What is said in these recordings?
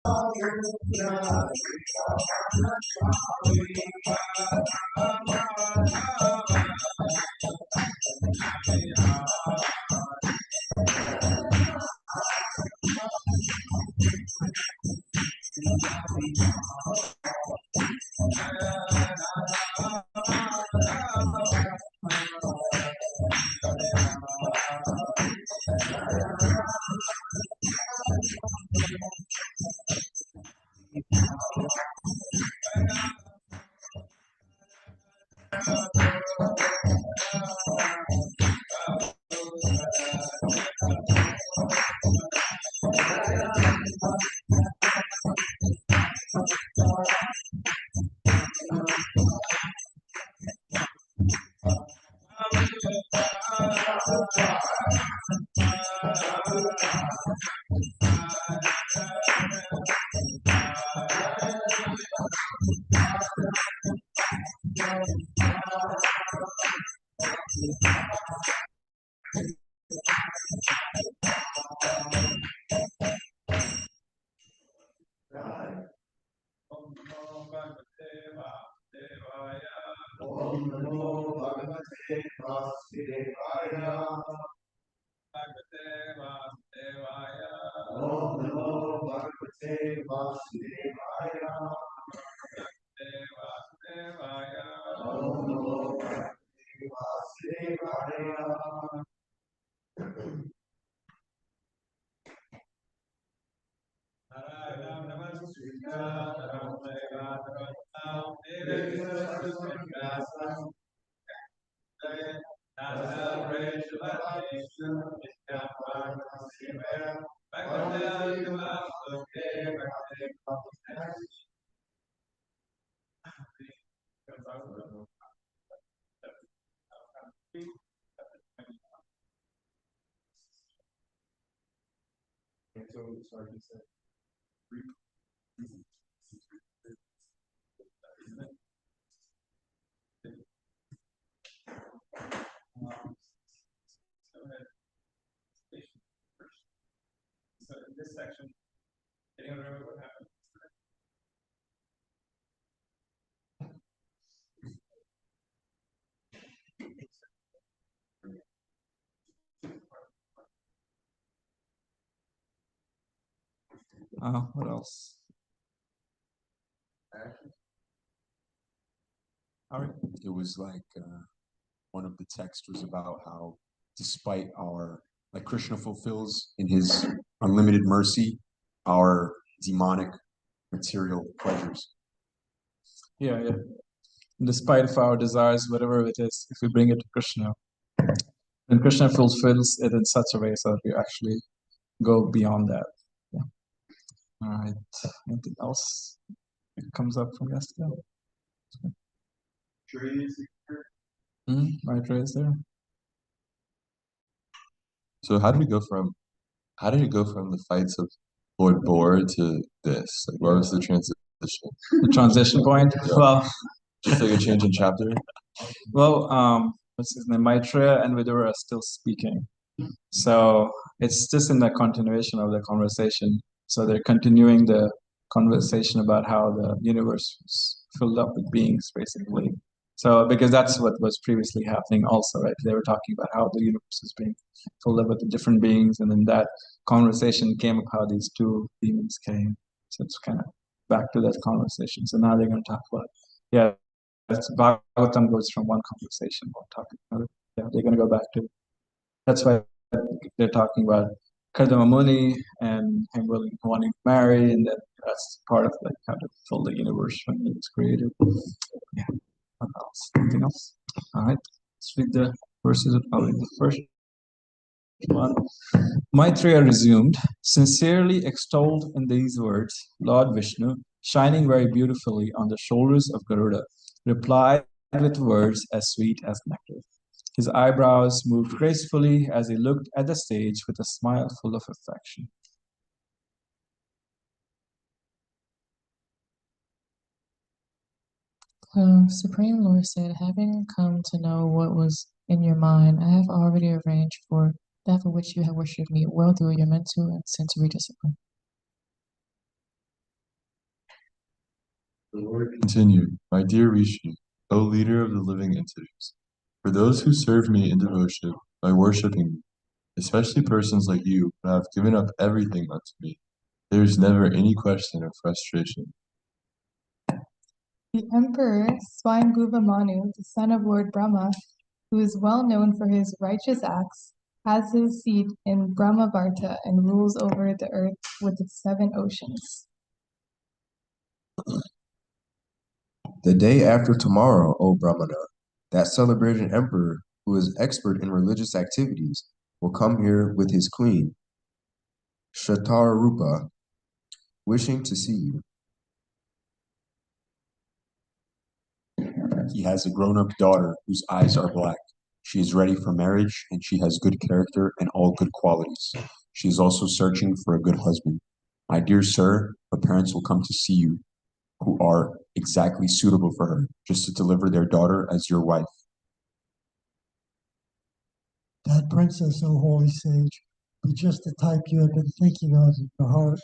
Om Namo Bhagavate Vasudevaya. Om Namo Bhagavate Vasudevaya. Om Namo Bhagavate Vasudevaya. So in this section, anyone remember what happened? What else? All right. It was like one of the texts was about how, despite our, like Krishna fulfills in his unlimited mercy, our demonic material pleasures. Yeah. Despite of our desires, whatever it is, if we bring it to Krishna, then Krishna fulfills it in such a way so that we actually go beyond that. Yeah. All right. Anything else that comes up from yesterday? Trees. My tray is there. So how did it go from the fights of Lord Boar to this? Like, what was the transition? The transition point. Yeah. Well, Just like a change in chapter. well, what's his name? Maitreya and Vidura are still speaking, so it's just in the continuation of the conversation. So they're continuing the conversation about how the universe was filled up with beings, basically. So because that's what was previously happening, also, right? They were talking about how the universe is being filled up with the different beings, and then that conversation came up how these two demons came. So it's kind of back to that conversation. So now they're going to talk about, yeah, that's Bhagavatam goes from one conversation, one topic to another. Yeah, they're going to go back to. That's why they're talking about Kardama Muni and him wanting to marry, and then that's part of like how to fill the universe when it was created. Yeah. What else? Anything else? All right. Let's read the verses. I'll read the first one. Maitreya resumed, sincerely extolled in these words, Lord Vishnu, shining very beautifully on the shoulders of Garuda, replied with words as sweet as nectar. His eyebrows moved gracefully as he looked at the stage with a smile full of affection. Supreme Lord said, having come to know what was in your mind, I have already arranged for that for which you have worshipped me well through your mental and sensory discipline. The Lord continued, my dear Rishi, O leader of the living entities, for those who serve me in devotion by worshipping me, especially persons like you who have given up everything unto me, there is never any question of frustration. The Emperor Swayambhuva Manu, the son of Lord Brahma, who is well known for his righteous acts, has his seat in Brahmavarta and rules over the earth with its 7 oceans. The day after tomorrow, O Brahmana, that celebrated emperor, who is expert in religious activities, will come here with his queen, Shatararupa, wishing to see you. He has a grown-up daughter whose eyes are black. She is ready for marriage, and she has good character and all good qualities. She is also searching for a good husband. My dear sir, her parents will come to see you, who are exactly suitable for her, just to deliver their daughter as your wife. That princess, O holy sage, be just the type you have been thinking of in your heart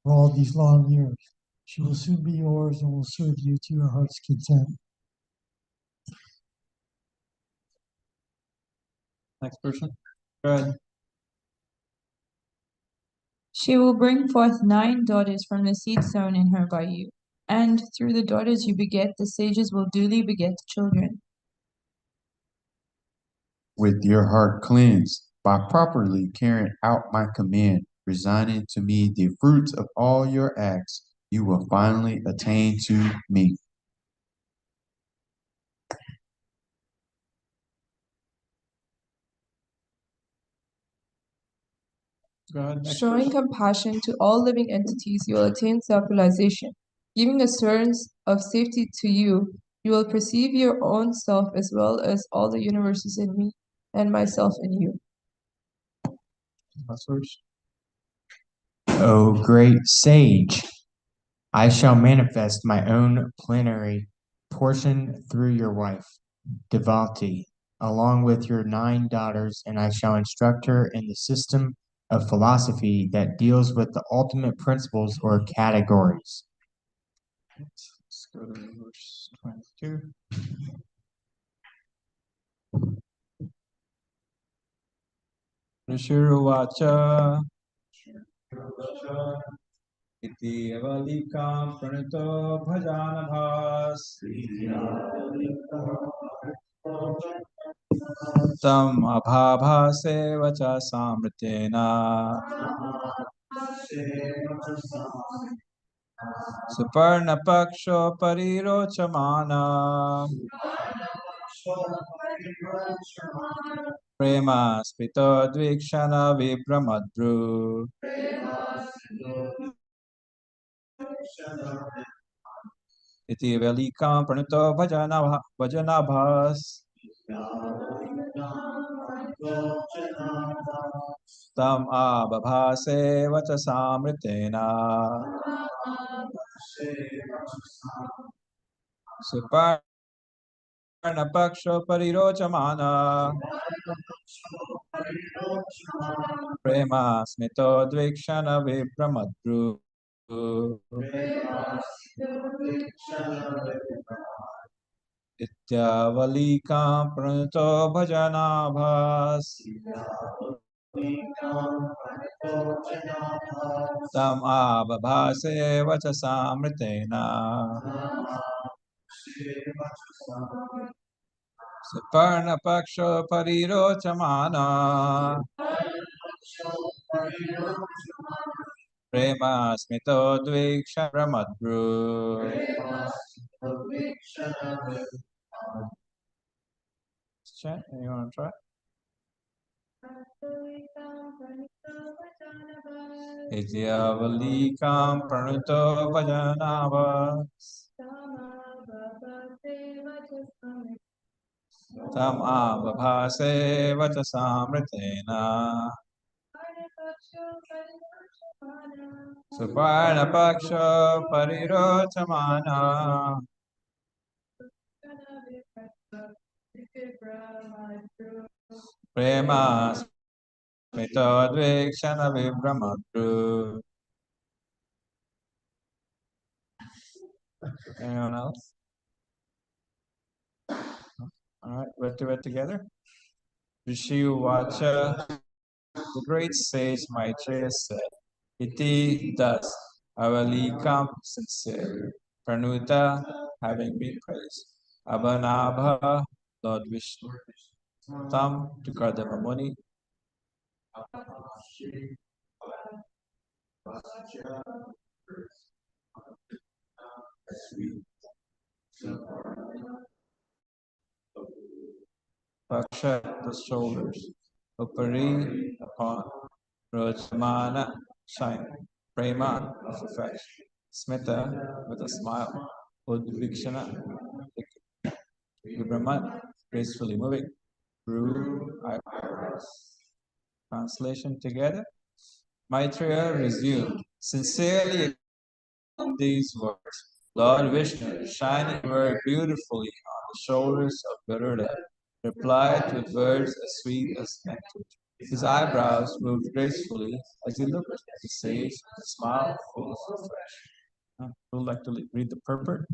for all these long years. She will soon be yours and will serve you to your heart's content. Next person. Go ahead. She will bring forth 9 daughters from the seed sown in her by you, and through the daughters you beget, the sages will duly beget children. With your heart cleansed, by properly carrying out my command, resigning to me the fruits of all your acts, you will finally attain to me. Go ahead. Next Showing person. compassion to all living entities, you will attain self-realization. Giving assurance of safety to you, you will perceive your own self as well as all the universes in me and myself in you. Last verse. O great sage, I shall manifest my own plenary portion through your wife, Devati, along with your 9 daughters, and I shall instruct her in the system of philosophy that deals with the ultimate principles or categories. Let's go to verse 22. Rishiruvacha iti avalika pranito bhajanabhas tam abhabhase vacha samritena suparna paksho parirochamana prema spito dvikshana vipramadru iti velikam pranito bhajanabhas tam abhabhase vacha samritena suparna paksho parirochamana prema smito dvikshana vipramadru Ityavalikam pranito bhajanabhas tam abhabhase vacha samritena suparna paksho parirochamana prema smito dviksha pramadru Chant, you want to try? Ityavalikam pranito bhajanabhas tam abhabhase vacha samritena suparna paksho parirochamana prema smito dvikshana vipramadru Anyone else? All right, we're do it together. Rishi Vacha, the great sage Maitreya said, Iti, thus, Avalikam, sincere, Pranuta, having been praised, Abanabha, Lord Vishnu, Tam, to Kardama Muni, Paksha, the shoulders, Upari, upon, Rojamana, shining, Prema, of affection, Smita, with a smile, Udvikshana, Vibraman, gracefully moving, Guru, eyebrows. Translation together. Maitreya resumed, sincerely these words. Lord Vishnu, shining very beautifully on the shoulders of Garuda, replied with words as sweet as nectar. His eyebrows moved gracefully as he looked at the sage with a smile full of affection. Who would like to read the purport?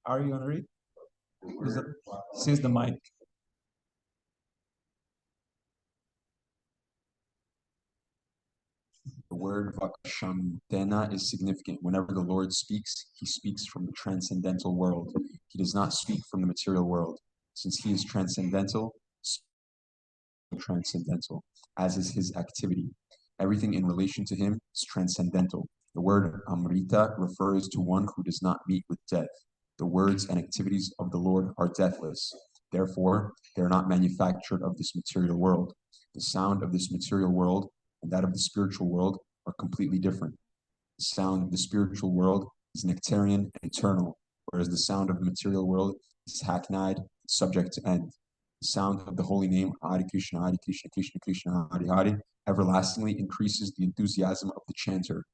Are you going to read? Seize the mic. The word Vakashamdena is significant. Whenever the Lord speaks, he speaks from the transcendental world. He does not speak from the material world. Since he is transcendental, as is his activity. Everything in relation to him is transcendental. The word Amrita refers to one who does not meet with death. The words and activities of the Lord are deathless. Therefore, they are not manufactured of this material world. The sound of this material world and that of the spiritual world are completely different. The sound of the spiritual world is nectarian and eternal, whereas the sound of the material world is hackneyed, subject to end. The sound of the holy name, Hare Krishna, Krishna Krishna, Hare Hare, everlastingly increases the enthusiasm of the chanter.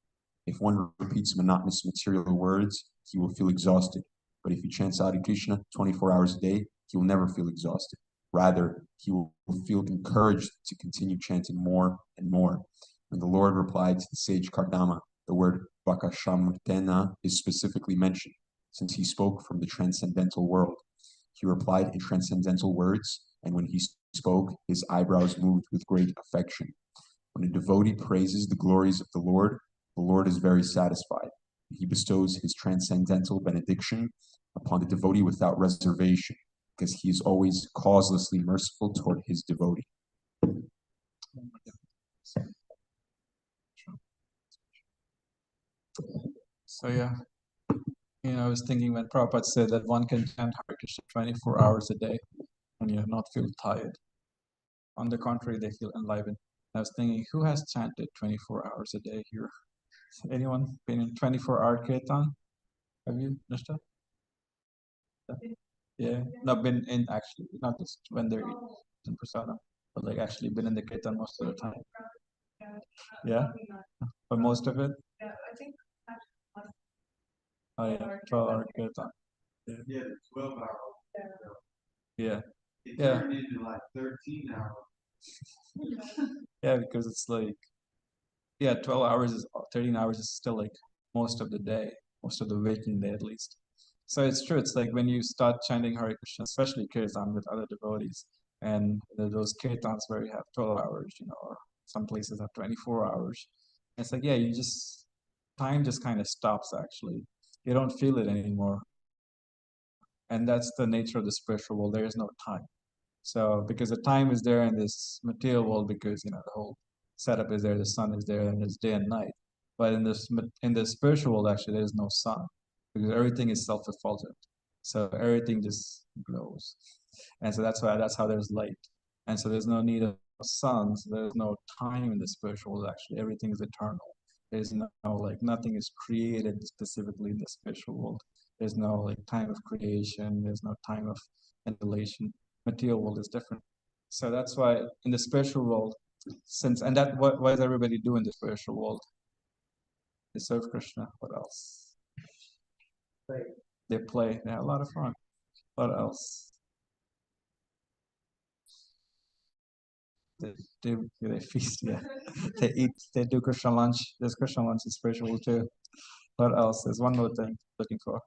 If one repeats monotonous material words, he will feel exhausted. But if he chants Hare Krishna 24 hours a day, he will never feel exhausted. Rather, he will feel encouraged to continue chanting more and more. When the Lord replied to the sage Kardama, the word Vakashamtena is specifically mentioned, since he spoke from the transcendental world. He replied in transcendental words, and when he spoke, his eyebrows moved with great affection. When a devotee praises the glories of the Lord is very satisfied. He bestows his transcendental benediction upon the devotee without reservation, because he is always causelessly merciful toward his devotee. So yeah, I was thinking when Prabhupada said that one can chant Hare Krishna 24 hours a day and not feel tired. On the contrary, they feel enlivened. I was thinking, who has chanted 24 hours a day here? Anyone been in 24-hour kirtan? Have you, Nishta? Yeah, not been in actually, not just when they're in prasada, but like actually been in the kirtan most of the time. Yeah, but most of it. Oh yeah, 12-hour kirtan. Yeah, 12 hours. Yeah, It yeah, turned into like 13 hours. yeah, because it's like 12 hours is 13 hours is still like most of the day, most of the waking day at least. So it's true. It's like when you start chanting Hare Krishna, especially kirtan with other devotees, and those kirtans where you have 12 hours, or some places have 24 hours. It's like, yeah, time just kind of stops actually. You don't feel it anymore. And that's the nature of the spiritual world. There is no time. So because the time is there in this material world, because the whole setup is there, the sun is there, and it's day and night. But in the spiritual world, actually, there is no sun because everything is self-effulgent. So everything just glows, and so that's how there's light, and so there's no need of sun. So there's no time in the spiritual world. Actually, everything is eternal. There's no like nothing is created specifically in the spiritual world. There's no like time of creation. There's no time of annihilation. Material world is different. So that's why in the spiritual world, what does everybody do in the spiritual world? They serve Krishna. What else? They play. They have a lot of fun. What else? They feast. Yeah, they eat. They do Krishna lunch. There's Krishna lunch in spiritual too. What else? There's one more thing looking for.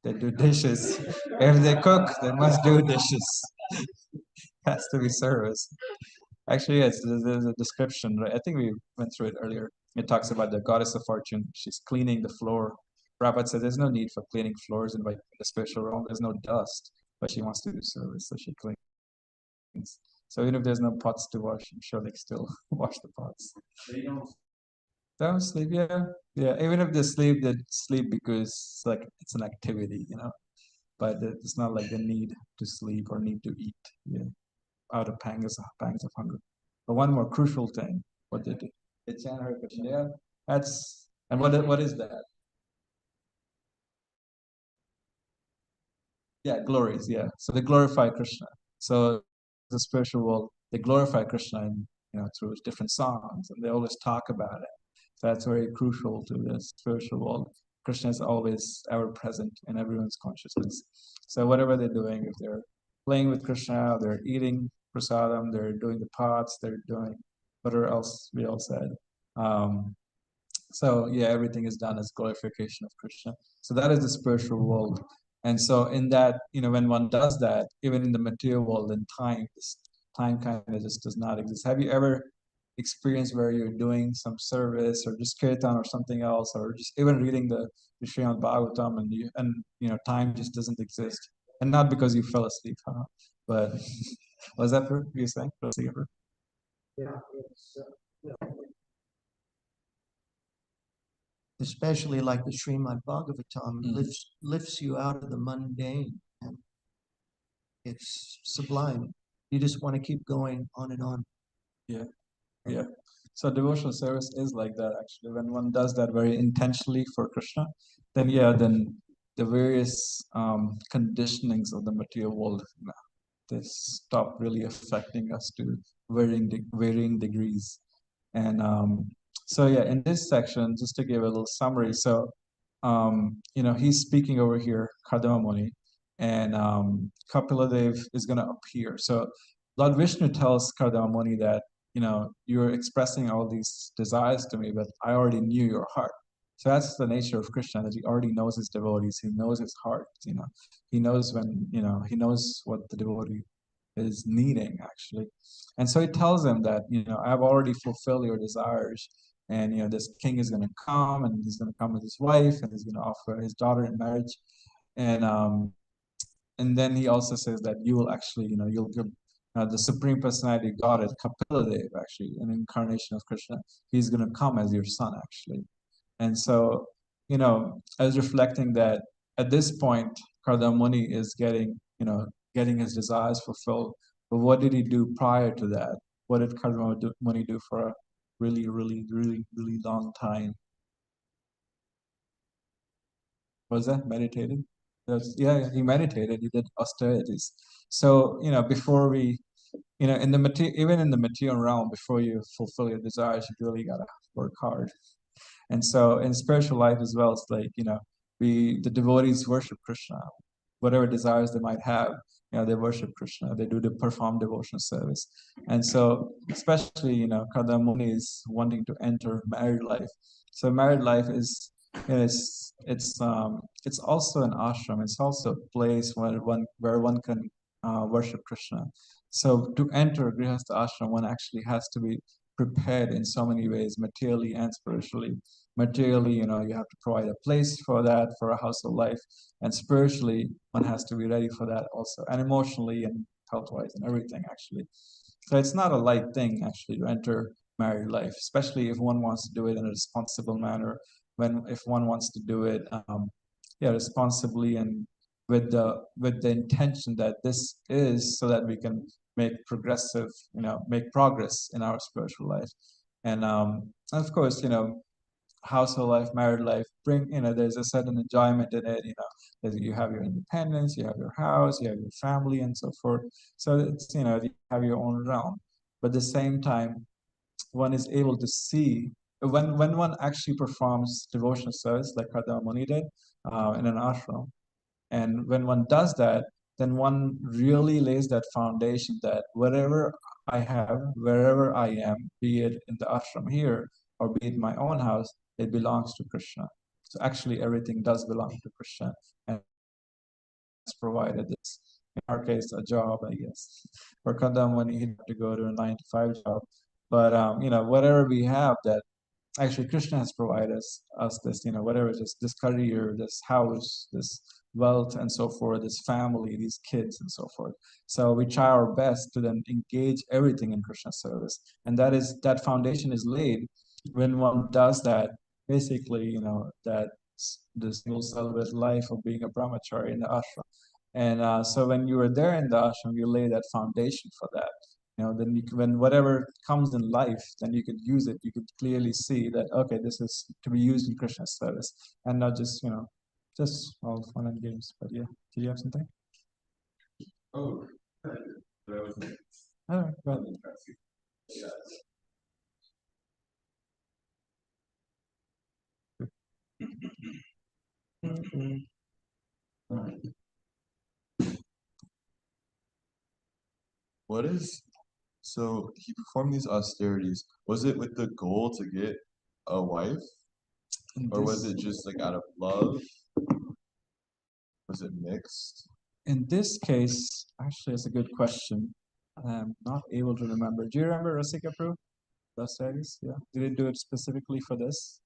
They do dishes. If they cook, they must do dishes. Has to be service. Actually, yes, there's a description, right? I think we went through it earlier. It talks about the goddess of fortune. She's cleaning the floor. Prabhupada said there's no need for cleaning floors in like the spiritual realm. There's no dust, but she wants to do service, so she cleans. So even if there's no pots to wash, I'm sure they still wash the pots. They Don't sleep, yeah. Yeah, even if they sleep because like it's an activity, But it's not like they need to sleep or need to eat, yeah, out of pangs of hunger. But one more crucial thing, what they do. They chant Hare Krishna, yeah. And what is that? Yeah, glories, yeah. So they glorify Krishna. So the spiritual world, they glorify Krishna through different songs, and they always talk about it. So that's very crucial to the spiritual world. Krishna is always ever present in everyone's consciousness. So whatever they're doing, if they're playing with Krishna, they're eating prasadam, they're doing the pots, they're doing whatever else we all said. So yeah, everything is done as glorification of Krishna. So that is the spiritual world. And so in that, when one does that, even in the material world, then time kind of just does not exist. Have you ever experienced where you're doing some service or just kirtan or something else, or just even reading the Srimad Bhagavatam and time just doesn't exist? And not because you fell asleep, but was that for you saying? Especially like the Srimad Bhagavatam Mhm. lifts you out of the mundane. And it's sublime. You just want to keep going on and on. Yeah. Yeah. So devotional service is like that actually. When one does that very intentionally for Krishna, then the various conditionings of the material world, they stop really affecting us to varying degrees. And so yeah, in this section, just to give a little summary, so he's speaking over here, Kardama Muni, and Kapila is going to appear. So Lord Vishnu tells Kardama Muni that you're expressing all these desires to me, but I already knew your heart. So that's the nature of Krishna, that he already knows his devotees. He knows his heart. He knows he knows what the devotee is needing actually. And so he tells them that, I've already fulfilled your desires. And this king is going to come, and he's going to come with his wife, and he's going to offer his daughter in marriage. And then he also says that you will actually, you'll give the Supreme Personality Godhead, Kapila Dev, actually, an incarnation of Krishna. He's going to come as your son, actually. And so, I was reflecting that at this point, Kardama Muni is getting his desires fulfilled. But what did he do prior to that? What did Kardama Muni do for a really, really, really, really long time? Was that meditated? Yeah, he meditated. He did austerities. So before we, even in the material realm, before you fulfill your desires, you really gotta work hard. And so in spiritual life as well, it's like the devotees worship Krishna, whatever desires they might have. They worship Krishna. They perform devotional service. And so especially Kardama Muni is wanting to enter married life. So married life is it's also an ashram. It's also a place where one can worship Krishna. So to enter Grihastha ashram, one actually has to be prepared in so many ways, materially and spiritually. Materially, you have to provide a place for that, for a household life, and spiritually, one has to be ready for that also, and emotionally and health-wise and everything actually. So it's not a light thing actually to enter married life, especially if one wants to do it in a responsible manner. If one wants to do it, responsibly and with the intention that this is so that we can make progress in our spiritual life, and of course, household life, married life there's a certain enjoyment in it. You have your independence, you have your house, you have your family, and so forth. So it's you have your own realm, but at the same time, one is able to see when one actually performs devotional service like Kardama Muni did in an ashram. And when one does that, then one really lays that foundation that whatever I have, wherever I am, be it in the ashram here or be it my own house, it belongs to Krishna. So actually everything does belong to Krishna, and it's provided this, in our case, a job, I guess. For Kandamani, he'd have to go to a 9 to 5 job. But whatever we have, that actually Krishna has provided us this, whatever it is, this career, this house, this wealth, and so forth, this family, these kids, and so forth. So we try our best to then engage everything in Krishna's service, and that foundation is laid when one does that. Basically, that the single celibate life of being a brahmachari in the ashram. And so when you are there in the ashram, you lay that foundation for that. Then when whatever comes in life, then you could use it. You could clearly see that, okay, this is to be used in Krishna's service, and not just just all fun and games. But yeah, do you have something? Oh, that was All right, go ahead. yeah. What is so he performed these austerities? Was it with the goal to get a wife, or was it just like out of love? Was it mixed? In this case, actually, it's a good question. I'm not able to remember. Do you remember Rasika Prabhu? The series? Yeah. Did it do it specifically for this?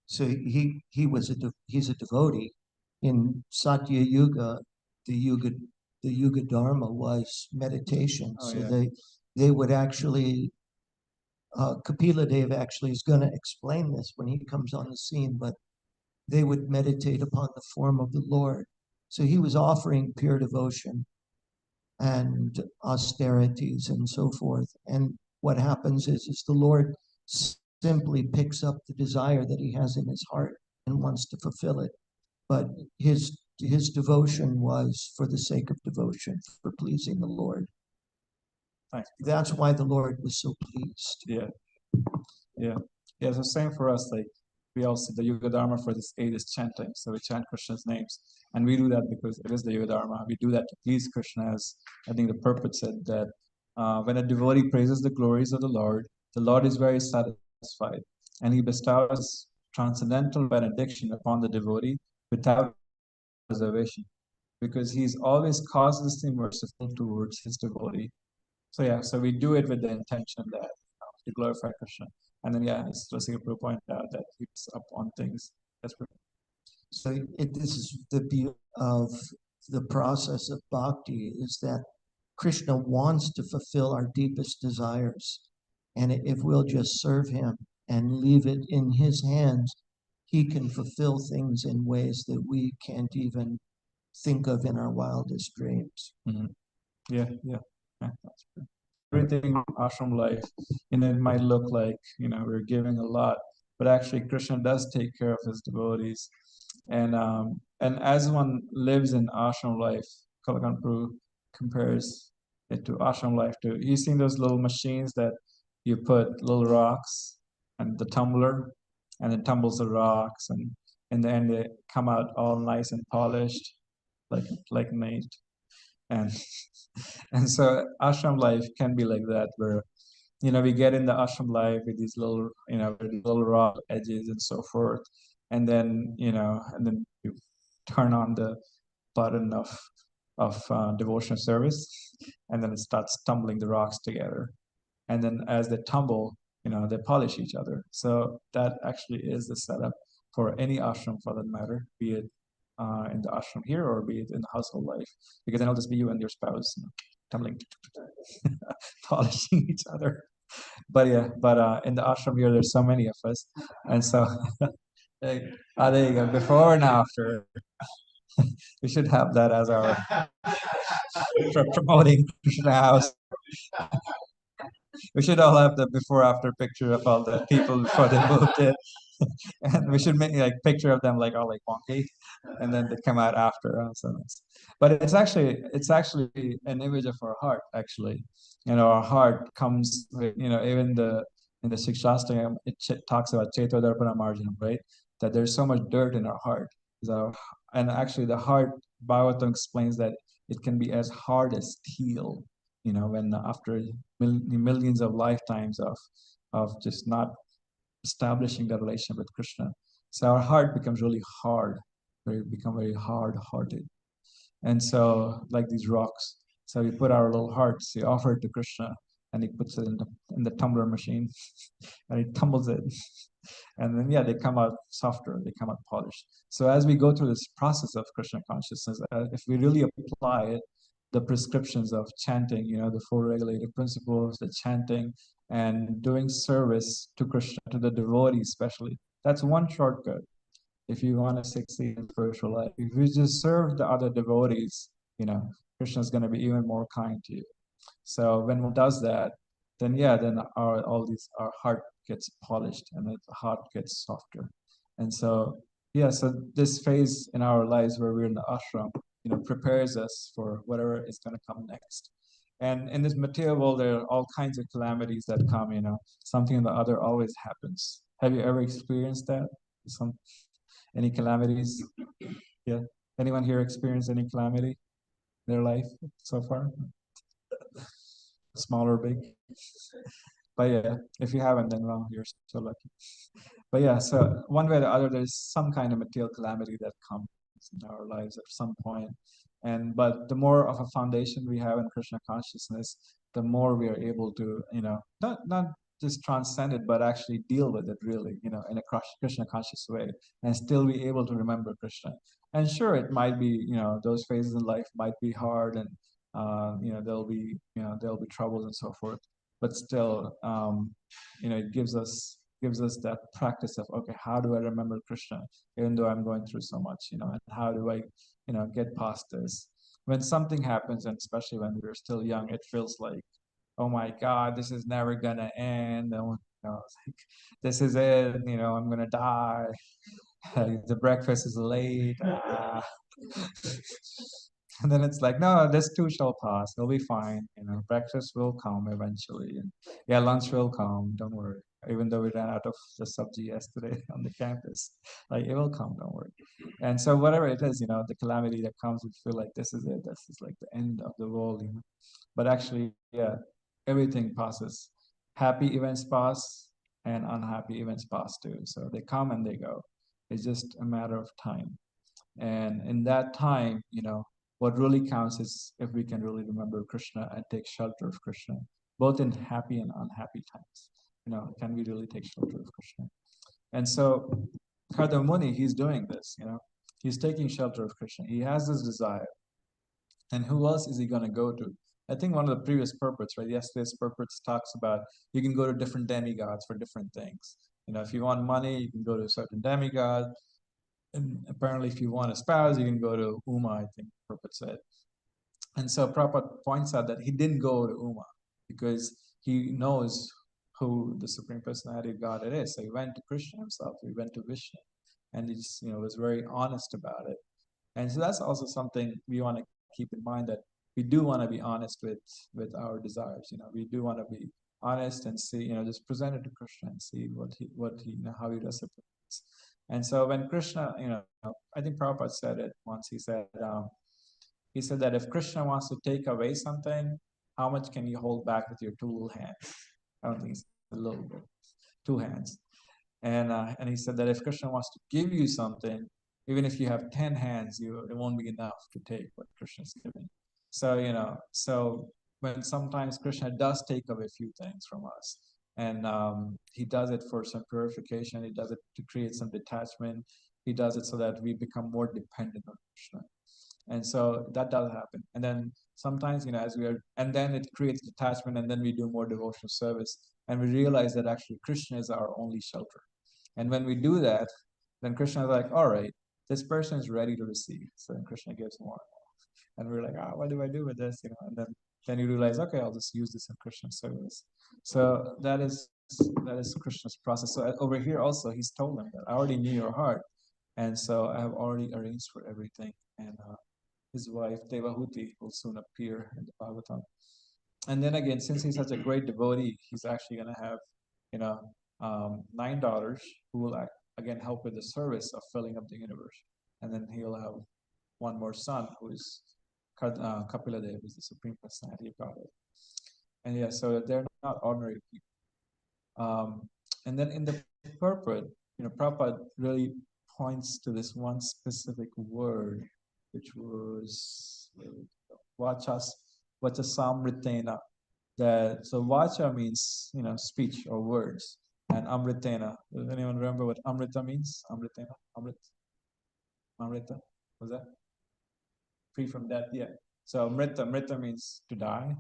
So he's a devotee. In Satya Yuga, the Yuga Dharma was meditation. Oh, So yeah. they would actually Kapila Dev actually is going to explain this when he comes on the scene, but they would meditate upon the form of the Lord. So he was offering pure devotion and austerities and so forth. And what happens is the Lord simply picks up the desire that he has in his heart and wants to fulfill it. But his devotion was for the sake of devotion, for pleasing the Lord. Thanks. That's why the Lord was so pleased. Yeah. Yeah, so same for us. Like we also the Yuga Dharma for this aid is chanting. So we chant Krishna's names. And we do that because it is the Yuga Dharma. We do that to please Krishna, as I think the purport said that when a devotee praises the glories of the Lord is very satisfied, and he bestows transcendental benediction upon the devotee without reservation, because he's always causelessly merciful towards his devotee. So yeah, so we do it with the intention that to glorify Krishna. And then yeah, as Rasika Prabhu pointed out, that keeps up on things. That's perfect. So this is the beauty of the process of bhakti, is that Krishna wants to fulfill our deepest desires. And if we'll just serve him and leave it in his hands, he can fulfill things in ways that we can't even think of in our wildest dreams. Yeah, that's true. Everything in ashram life, it might look like, we're giving a lot, but actually Krishna does take care of his devotees. And as one lives in ashram life, Kalakan Prabhu compares it to ashram life too. You've seen those little machines that you put little rocks and the tumbler, and it tumbles the rocks, and in the end they come out all nice and polished, like made. And and so ashram life can be like that, where we get in the ashram life with these little with little raw edges and so forth, and then you turn on the button of devotional service, and then it starts tumbling the rocks together, and then as they tumble, they polish each other. So that actually is the setup for any ashram, for that matter, be it in the ashram here or be it in the household life, because then it'll just be you and your spouse tumbling, polishing each other. But yeah, in the ashram here, there's so many of us, and so there you go, before and after. We should have that as our for promoting Krishna house. We should all have the before after picture of all the people before they moved in. And we should make like picture of them like all like wonky, and then they come out after us. But it's actually an image of our heart. Actually, our heart comes with, even in the Sikshastra, it talks about Cheto Darpana Marjanam, right? That there's so much dirt in our heart. So, and actually the heart, Bhagavatam explains that it can be as hard as steel, when after millions of lifetimes of just not establishing that relationship with Krishna. So our heart becomes really hard. We become very hard-hearted. And so, like these rocks, so we put our little hearts, we offer it to Krishna, and he puts it in the tumbler machine, and he tumbles it, and then yeah, they come out softer, they come out polished. So as we go through this process of Krishna consciousness, if we really apply it, the prescriptions of chanting, the four regulative principles, the chanting, and doing service to Krishna, to the devotees especially, that's one shortcut if you want to succeed in spiritual life. If you just serve the other devotees, Krishna's going to be even more kind to you. So when one does that, then yeah, then our heart gets polished and the heart gets softer. And so yeah, so this phase in our lives where we're in the ashram, prepares us for whatever is going to come next. And in this material world, there are all kinds of calamities that come. Something or the other always happens. Have you ever experienced that? Any calamities? Yeah. Anyone here experienced any calamity in their life so far? Small or big? But yeah, if you haven't, then well, you're so lucky. But yeah, so one way or the other, there's some kind of material calamity that comes in our lives at some point. But the more of a foundation we have in Krishna consciousness, the more we are able to, not just transcend it, but actually deal with it really, in a Krishna conscious way, and still be able to remember Krishna. And sure, it might be, those phases in life might be hard, and there'll be troubles and so forth. But still, it gives us that practice of, okay, how do I remember Krishna even though I'm going through so much, and how do I, get past this? When something happens, and especially when we're still young, it feels like, oh my God, this is never gonna end. And, it's like, this is it. I'm gonna die. The breakfast is late. And then it's like, no, this too shall pass. It'll be fine. Breakfast will come eventually. And yeah, lunch will come. Don't worry. Even though we ran out of the sabji yesterday on the campus, like it will come. Don't worry. And so whatever it is, the calamity that comes, we feel like this is it. This is like the end of the world. But actually, yeah, everything passes. Happy events pass, and unhappy events pass too. So they come and they go. It's just a matter of time. And in that time, what really counts is if we can really remember Krishna and take shelter of Krishna, both in happy and unhappy times. Can we really take shelter of Krishna? And so Karda Muni, he's doing this, he's taking shelter of Krishna. He has this desire. And who else is he going to go to? I think one of the previous purports, right? Yesterday's purports talks about you can go to different demigods for different things. If you want money, you can go to a certain demigod. And apparently, if you want a spouse, you can go to Uma, I think Prabhupada said. And so Prabhupada points out that he didn't go to Uma because he knows who the Supreme Personality of God it is. So he went to Krishna himself, he went to Vishnu, and he just, was very honest about it. And so that's also something we want to keep in mind, that we do want to be honest with our desires. We do want to be honest and see, just present it to Krishna and see what he how he reciprocates. And so when Krishna, I think Prabhupada said it once. He said that if Krishna wants to take away something, how much can you hold back with your two little hands? I don't think it's a little bit, two hands. And he said that if Krishna wants to give you something, even if you have 10 hands, it won't be enough to take what Krishna's giving. So, so when sometimes Krishna does take away a few things from us, and he does it for some purification, he does it to create some detachment, he does it so that we become more dependent on Krishna. And so that does happen. And then sometimes, and then it creates detachment, and then we do more devotional service, and we realize that actually Krishna is our only shelter. And when we do that, then Krishna is like, all right, this person is ready to receive. So then Krishna gives more and we're like, what do I do with this? And then you realize, okay, I'll just use this in Krishna's service. So that is Krishna's process. So over here also, he's told them that I already knew your heart, and so I have already arranged for everything. And his wife Devahuti will soon appear in the Bhagavatam. And then again, since he's such a great devotee, he's actually going to have, 9 daughters who will again help with the service of filling up the universe. And then he'll have one more son who is Kapila Dev, who's the Supreme Personality of Godhead. And yeah, so they're not ordinary people. And then in the purport, Prabhupada really points to this one specific word, which was vachasamritena. So vacha means speech or words, and amritena. Does anyone remember what amrita means? Amritena, amrita. Was that free from death? Yeah. So mrita means to die,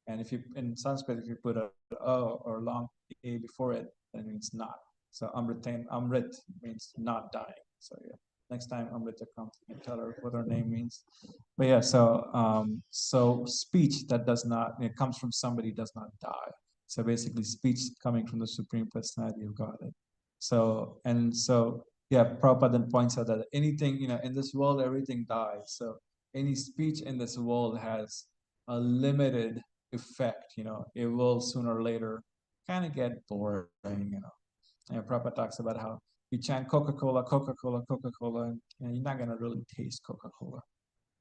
and if you in Sanskrit if you put a or long a before it, then it means not. So amrit means not dying. So yeah, next time Amrita comes, you can tell her what her name means. But yeah, so speech that does not, it comes from somebody does not die. So basically, speech coming from the Supreme Personality of Godhead. So yeah, Prabhupada then points out that anything in this world, everything dies. So any speech in this world has a limited effect. It will sooner or later kind of get boring. And Prabhupada talks about how you chant Coca-Cola, Coca-Cola, Coca-Cola, and you're not gonna really taste Coca-Cola.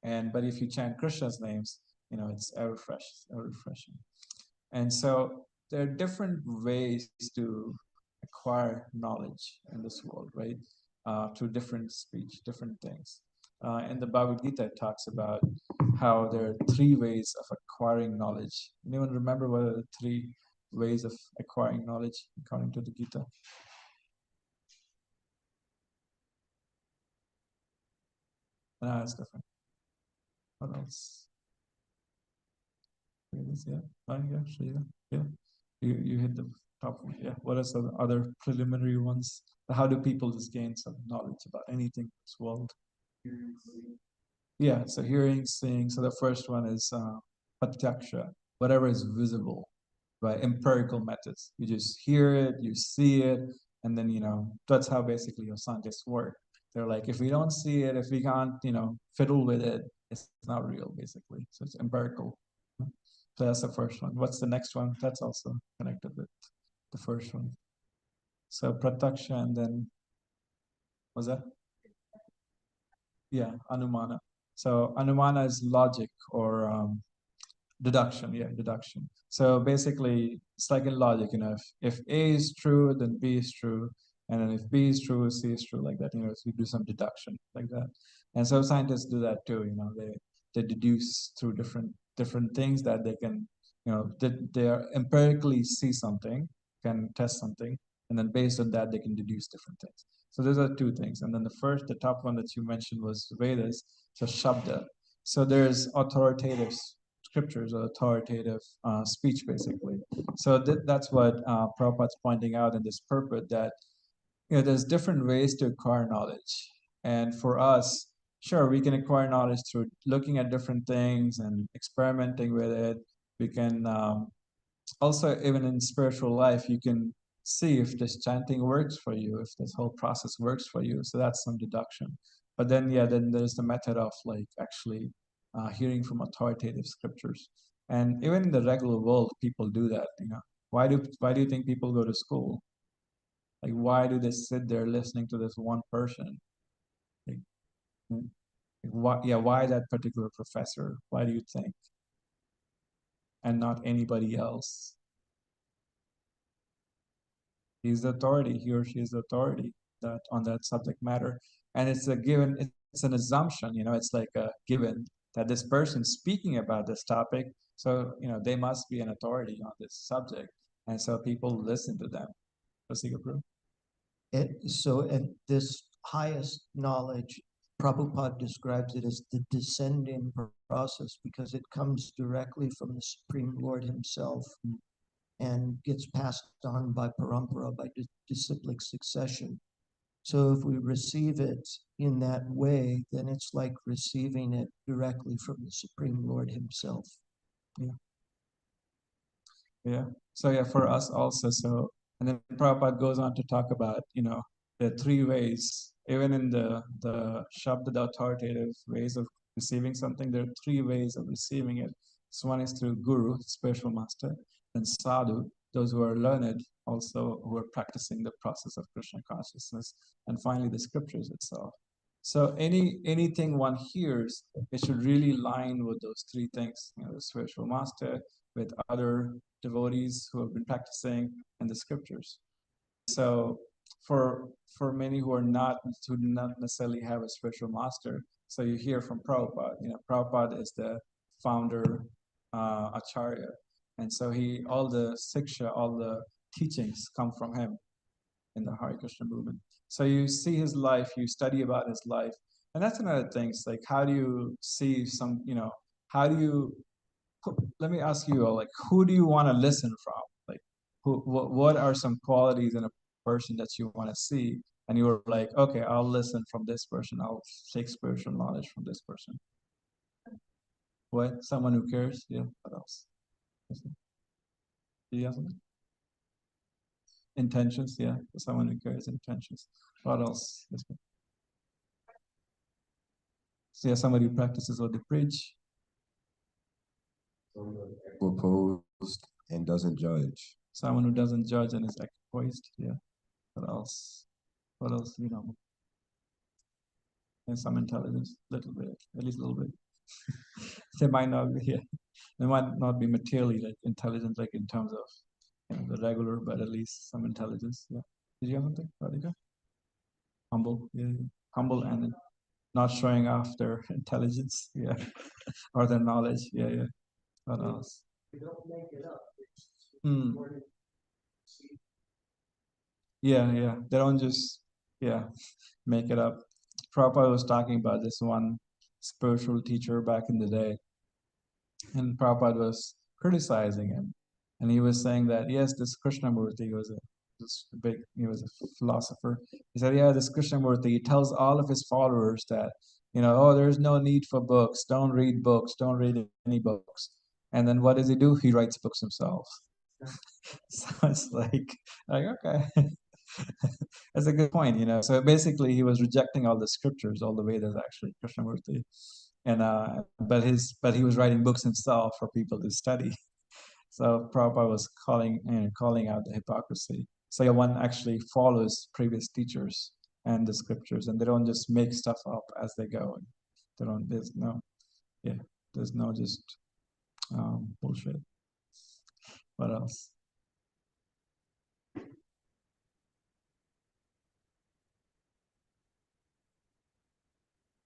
But if you chant Krishna's names, it's ever fresh, ever refreshing. And so there are different ways to acquire knowledge in this world, right? Through different speech, different things. In the Bhagavad Gita, it talks about how there are 3 ways of acquiring knowledge. Anyone remember what are the 3 ways of acquiring knowledge according to the Gita? No, it's different. What else? Yeah, yeah. You hit the top one. Yeah. What are some other preliminary ones? How do people just gain some knowledge about anything in this world? Yeah, so hearing, seeing. So the first one is pratyaksha, whatever is visible by empirical methods. You just hear it, you see it, and then that's how basically your scientists work. They're like, if we don't see it, if we can't fiddle with it, it's not real basically. So it's empirical. So that's the first one. What's the next one? That's also connected with the first one. So pratyaksha, and then was that? Yeah, anumana. So anumana is logic or deduction. Yeah, deduction. So basically, it's like in logic. If A is true, then B is true, and then if B is true, C is true, like that. So you do some deduction like that. And so scientists do that too. They deduce through different things that they can, they are empirically see something, can test something, and then based on that they can deduce different things. So those are 2 things. And then the top one that you mentioned was Vedas, so Shabda. So there's authoritative scriptures or authoritative speech, basically. So that's what Prabhupada's pointing out in this purport, that there's different ways to acquire knowledge. And for us, sure, we can acquire knowledge through looking at different things and experimenting with it. We can also, even in spiritual life, you can see if this chanting works for you, if this whole process works for you. So that's some deduction. But then, then there's the method of like actually hearing from authoritative scriptures. And even in the regular world, people do that. Why do you think people go to school? Like, why do they sit there listening to this one person? Like, why that particular professor? Why do you think? And not anybody else? He's the authority. He or she is the authority that on that subject matter, and it's a given. It's an assumption. It's like a given that this person speaking about this topic, so they must be an authority on this subject, and so people listen to them. And this highest knowledge, Prabhupada describes it as the descending process because it comes directly from the Supreme Lord himself and gets passed on by parampara, by disciplic succession. So if we receive it in that way, then it's like receiving it directly from the Supreme Lord himself. Yeah. So yeah, for us also. So, and then Prabhupada goes on to talk about, the 3 ways, even in the Shabda, the authoritative ways of receiving something, there are 3 ways of receiving it. So one is through Guru, spiritual master, and Sadhu, those who are learned, also who are practicing the process of Krishna consciousness, and finally the scriptures itself. So anything one hears, it should really line with those 3 things, the spiritual master, with other devotees who have been practicing, and the scriptures. So for many who do not necessarily have a spiritual master. So you hear from Prabhupada. Prabhupada is the founder, acharya, and so all the siksha, all the teachings come from him in the Hare Krishna movement. So you see his life, you study about his life, and that's another thing. It's like, how do you see how do you? Let me ask you all, like, who do you want to listen from? Like, what are some qualities in a person that you want to see? And you were like, okay, I'll listen from this person. I'll take spiritual knowledge from this person. What? Someone who cares? Yeah. What else? Do you have something? Intentions, yeah. Someone who cares, intentions. What else? So yeah, somebody who practices what they preach. Opposed and doesn't judge. Someone who doesn't judge and is poised. Yeah. What else? What else? And some intelligence, little bit, at least a little bit. They might not be here. They might not be materially like intelligent, like in terms of the regular, but at least some intelligence. Yeah. Did you have something, Radhika? Humble, yeah. Humble and not showing off their intelligence, yeah, or their knowledge, yeah, yeah. What else? Hmm. Yeah, yeah. They don't just, yeah, make it up. Prabhupada was talking about this one spiritual teacher back in the day, and Prabhupada was criticizing him, and he was saying that yes, this Krishnamurti was he was a philosopher. He said, yeah, this Krishnamurti, he tells all of his followers that oh, there's no need for books. Don't read books. Don't read any books. And then what does he do? He writes books himself. So it's like okay. That's a good point. So basically, he was rejecting all the scriptures, all the Vedas, actually, Krishnamurti, and but he was writing books himself for people to study. So Prabhupada was calling out the hypocrisy. So one actually follows previous teachers and the scriptures, and they don't just make stuff up as they go. They don't. There's no just bullshit. What else?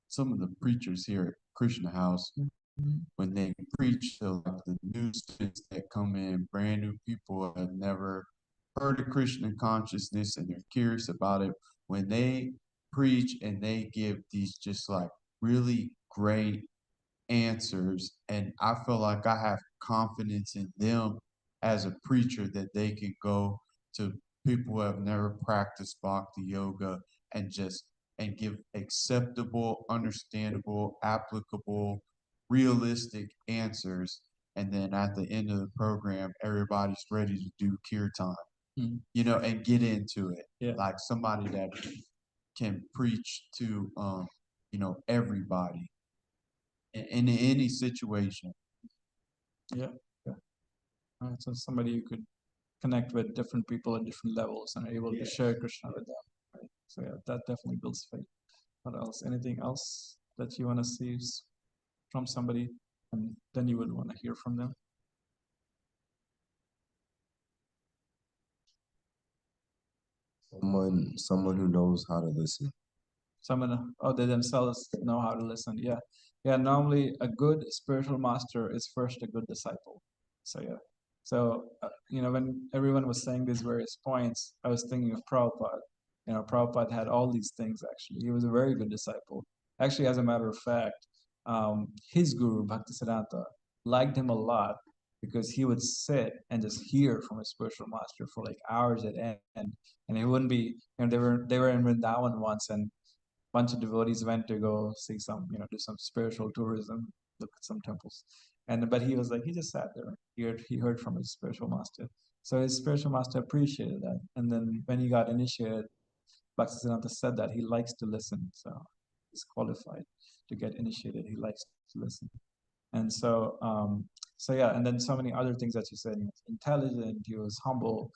Some of the preachers here at Krishna House, when they preach to like the new students that come in, brand new people have never heard of Krishna consciousness and they're curious about it. When they preach and they give these just like really great answers, and I feel like I have confidence in them as a preacher that they can go to people who have never practiced bhakti yoga and give acceptable, understandable, applicable, realistic answers. And then at the end of the program, everybody's ready to do kirtan, and get into it. Yeah. Like somebody that can preach to, everybody in any situation. Yeah. So somebody you could connect with different people at different levels and are able to share Krishna with them. Right? So yeah, that definitely builds faith. What else? Anything else that you want to see from somebody, and then you would want to hear from them? Someone who knows how to listen. Someone, they themselves know how to listen. Yeah. Normally, a good spiritual master is first a good disciple. So yeah. So when everyone was saying these various points, I was thinking of Prabhupada. Prabhupada had all these things. Actually, he was a very good disciple. Actually, as a matter of fact, his guru Bhaktisiddhanta liked him a lot because he would sit and just hear from his spiritual master for like hours at end, and he wouldn't be. They were in Vrindavan once, and bunch of devotees went to go see some, do some spiritual tourism, look at some temples. But he was like, he just sat there. He heard from his spiritual master. So his spiritual master appreciated that. And then when he got initiated, Bhaktisiddhanta said that he likes to listen. So he's qualified to get initiated. He likes to listen. And so yeah, and then so many other things that you said. He was intelligent, he was humble,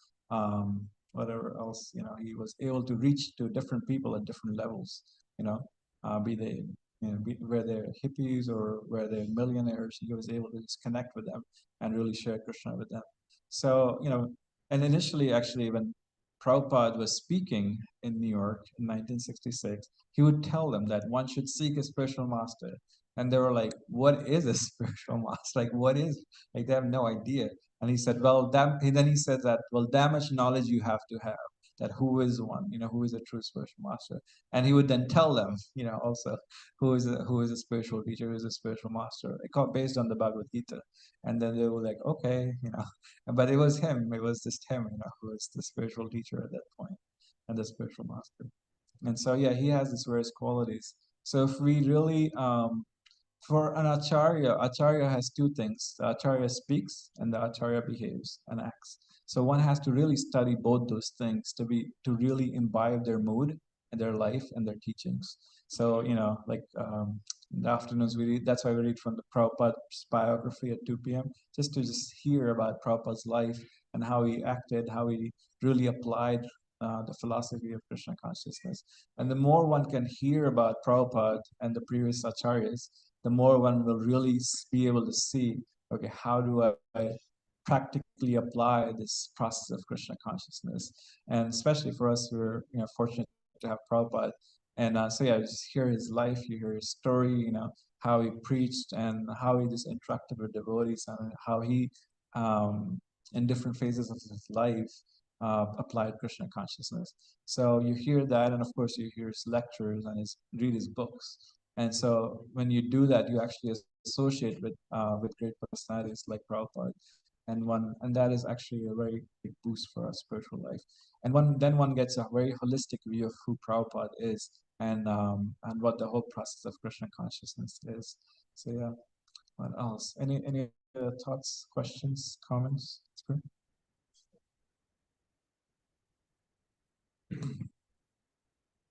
whatever else, he was able to reach to different people at different levels, be they, where they're hippies or where they're millionaires, he was able to just connect with them and really share Krishna with them. So, and initially, actually, when Prabhupada was speaking in New York in 1966, he would tell them that one should seek a spiritual master. And they were like, what is a spiritual master? Like, what is, like, they have no idea. And he said, well, then he said that, well, that much knowledge you have to have, that who is one, who is a true spiritual master. And he would then tell them, also who is a spiritual teacher, who is a spiritual master, based on the Bhagavad Gita. And then they were like, okay, but it was him, it was just him, who was the spiritual teacher at that point and the spiritual master. And so, yeah, he has these various qualities. So if we really, for an acharya has two things. The acharya speaks and the acharya behaves and acts. So one has to really study both those things to really imbibe their mood and their life and their teachings. So, like in the afternoons we read, that's why we read from the Prabhupada's biography at 2 p.m., just to hear about Prabhupada's life and how he acted, how he really applied the philosophy of Krishna consciousness. And the more one can hear about Prabhupada and the previous acharyas, the more one will really be able to see, okay, how do I practically apply this process of Krishna consciousness? And especially for us, we're fortunate to have Prabhupada. And so yeah, just hear his life, you hear his story, how he preached and how he just interacted with devotees and how he, in different phases of his life, applied Krishna consciousness. So you hear that, and of course you hear his lectures and read his books. And so when you do that, you actually associate with great personalities like Prabhupada, and that is actually a very big boost for our spiritual life. And one gets a very holistic view of who Prabhupada is and what the whole process of Krishna consciousness is. So yeah, what else? Any other thoughts, questions, comments?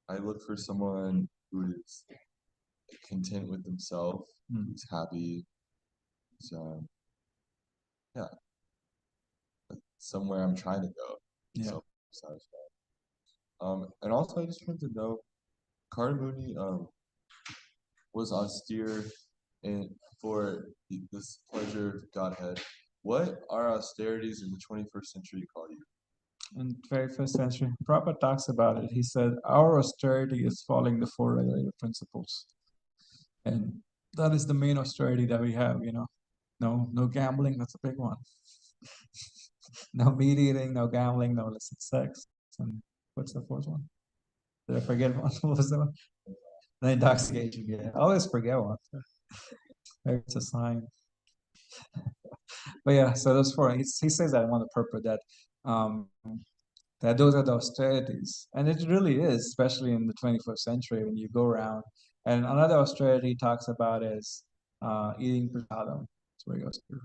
I look for someone who is content with themselves, who's happy, who's, yeah, somewhere I'm trying to go. Yeah. Self-satisfied. And also I just wanted to know, Karamuni was austere for this pleasure of Godhead. What are austerities in the 21st century call you? In the 21st century, Prabhupada talks about it. He said, our austerity is following the four regulative principles. And that is the main austerity that we have, No gambling, that's a big one. No meat eating, no gambling, no illicit sex. And what's the fourth one? Did I forget one? What was the one? The intoxication, yeah. I always forget one. Maybe it's a sign. But yeah, so those four, he says that in one of the purport that those are the austerities. And it really is, especially in the 21st century when you go around. And another austerity he talks about is eating prasadam. That's where he goes to.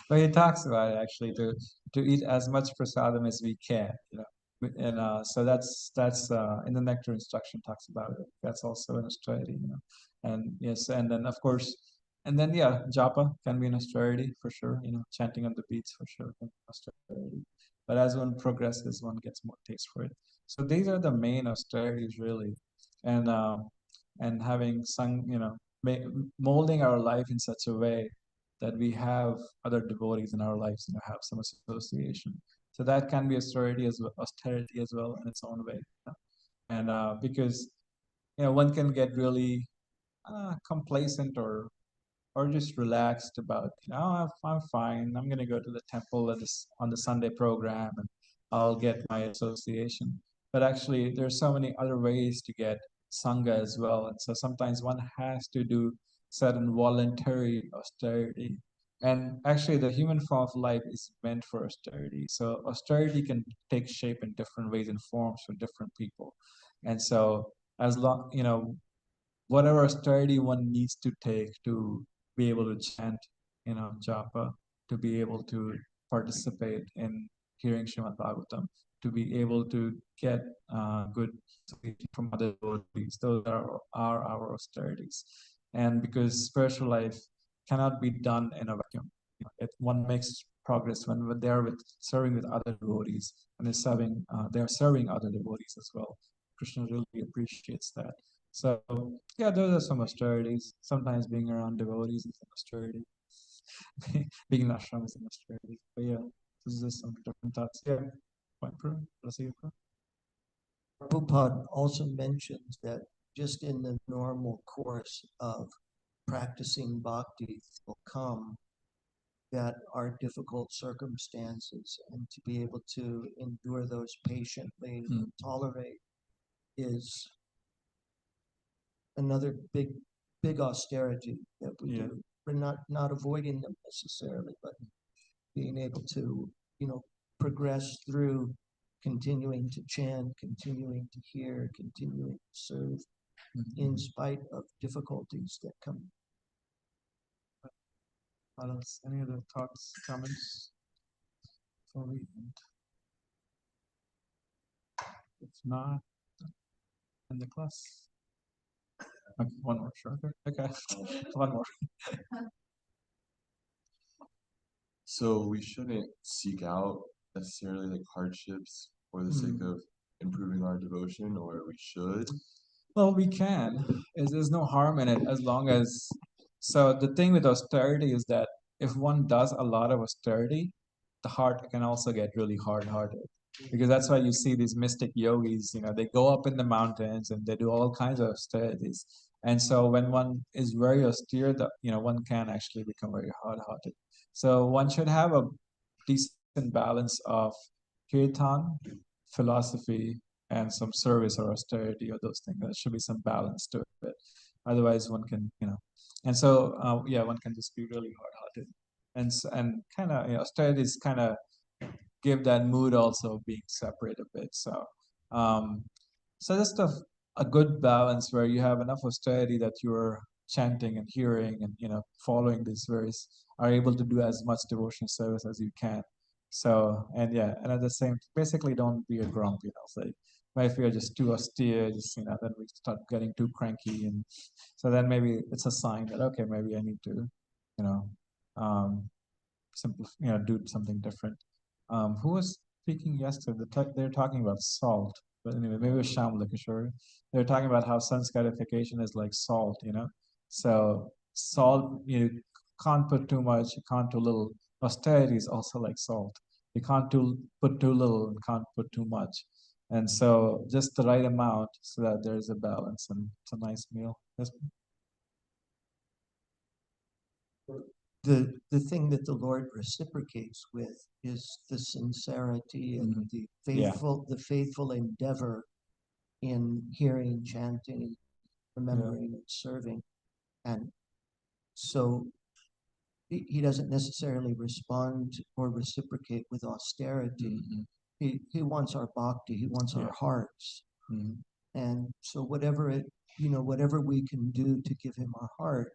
But he talks about it actually to eat as much prasadam as we can, And so that's in the nectar instruction talks about it. That's also an austerity, And yes, and then of course, and then yeah, japa can be an austerity for sure, chanting on the beats for sure can be austerity. But as one progresses, one gets more taste for it. So these are the main austerities really, and having sung, molding our life in such a way that we have other devotees in our lives, have some association. So that can be austerity as well in its own way. And because one can get really complacent or just relaxed about, I'm fine. I'm gonna go to the temple on the Sunday program and I'll get my association. But actually, there's so many other ways to get sangha as well. And so sometimes one has to do certain voluntary austerity. And actually, the human form of life is meant for austerity. So austerity can take shape in different ways and forms for different people. And so as long, whatever austerity one needs to take to be able to chant, japa, to be able to participate in hearing Srimad Bhagavatam, to be able to get good from other devotees. Those are our austerities. And because spiritual life cannot be done in a vacuum. One makes progress when they are serving with other devotees and they are serving other devotees as well. Krishna really appreciates that. So yeah, those are some austerities. Sometimes being around devotees is an austerity. Being in ashram is an austerity. But yeah, this is some different thoughts. Yeah. Point, Prabhu? Proceed, Prabhu. Prabhupada also mentions that just in the normal course of practicing bhakti will come that are difficult circumstances, and to be able to endure those patiently and tolerate is another big austerity that we Yeah. do. We're not avoiding them necessarily, but being able to, progress through continuing to chant, continuing to hear, continuing to serve in spite of difficulties that come. What else? Any other thoughts, comments before we end? If not, in the class. Okay, one more, sure. Okay, one more. So we shouldn't seek out necessarily like hardships for the sake of improving our devotion, or we should. Well, we can. There's no harm in it as long as. So the thing with austerity is that if one does a lot of austerity, the heart can also get really hard-hearted. Because that's why you see these mystic yogis, they go up in the mountains and they do all kinds of austerities. And so when one is very austere, one can actually become very hard-hearted. So one should have a decent balance of kirtan, philosophy, and some service or austerity or those things. There should be some balance to it. Otherwise, one can, and so one can just be really hard-hearted, and kind of austerity is kind of give that mood also of being separate a bit. Um, so just a good balance where you have enough austerity that you're chanting and hearing and following these various are able to do as much devotional service as you can. So and at the same basically don't be a grump, it's like if you're just too austere, just then we start getting too cranky, and so then maybe it's a sign that okay, maybe I need to, um, do something different. Who was speaking yesterday? They're talking about salt, but anyway, maybe it was Shamla Kishore. They're talking about how sanskarification is like salt, So salt, you can't put too much, you can't too little. Austerity is also like salt. You can't put too little and can't put too much. And so just the right amount so that there's a balance and it's a nice meal. Yes. The thing that the Lord reciprocates with is the sincerity and the faithful endeavor in hearing, chanting, remembering, and serving. And so he doesn't necessarily respond or reciprocate with austerity. He wants our bhakti, he wants our hearts. And so whatever we can do to give him our heart,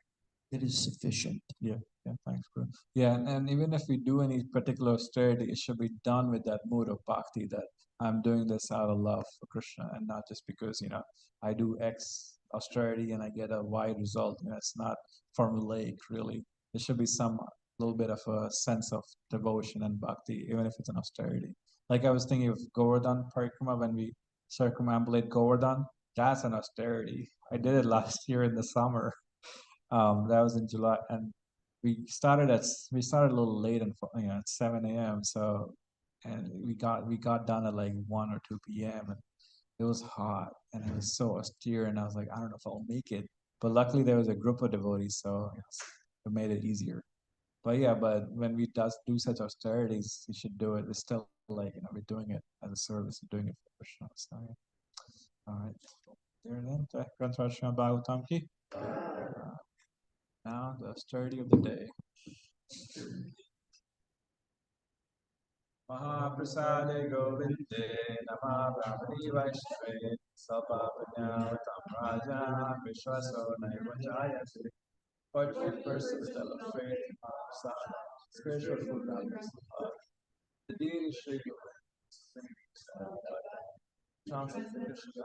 it is sufficient. Yeah, thanks, bro. Yeah, and even if we do any particular austerity, it should be done with that mood of bhakti that I'm doing this out of love for Krishna and not just because, I do X austerity and I get a Y result. It's not formulaic, really. There should be some little bit of a sense of devotion and bhakti, even if it's an austerity. Like I was thinking of Govardhan Parikrama when we circumambulate Govardhan, that's an austerity. I did it last year in the summer. That was in July, and we started a little late and at 7 a.m. So, and we got done at like 1 or 2 p.m. and it was hot and it was so austere, and I was like, I don't know if I'll make it. But luckily there was a group of devotees, so it made it easier. But when we do such austerities, we should do it. It's still like we're doing it as a service, we're doing it for Krishna. So all right. There then, Grantha Bhagavatam ki. Now the austerity of the day. Mahaprasade Govinde Nama Brahmani Vaishnave Sapapanyavatam Raja Vishwaso Naivajayate 48% still of faith, spiritual food values. The deity Sri Guru. Johnson Krishna.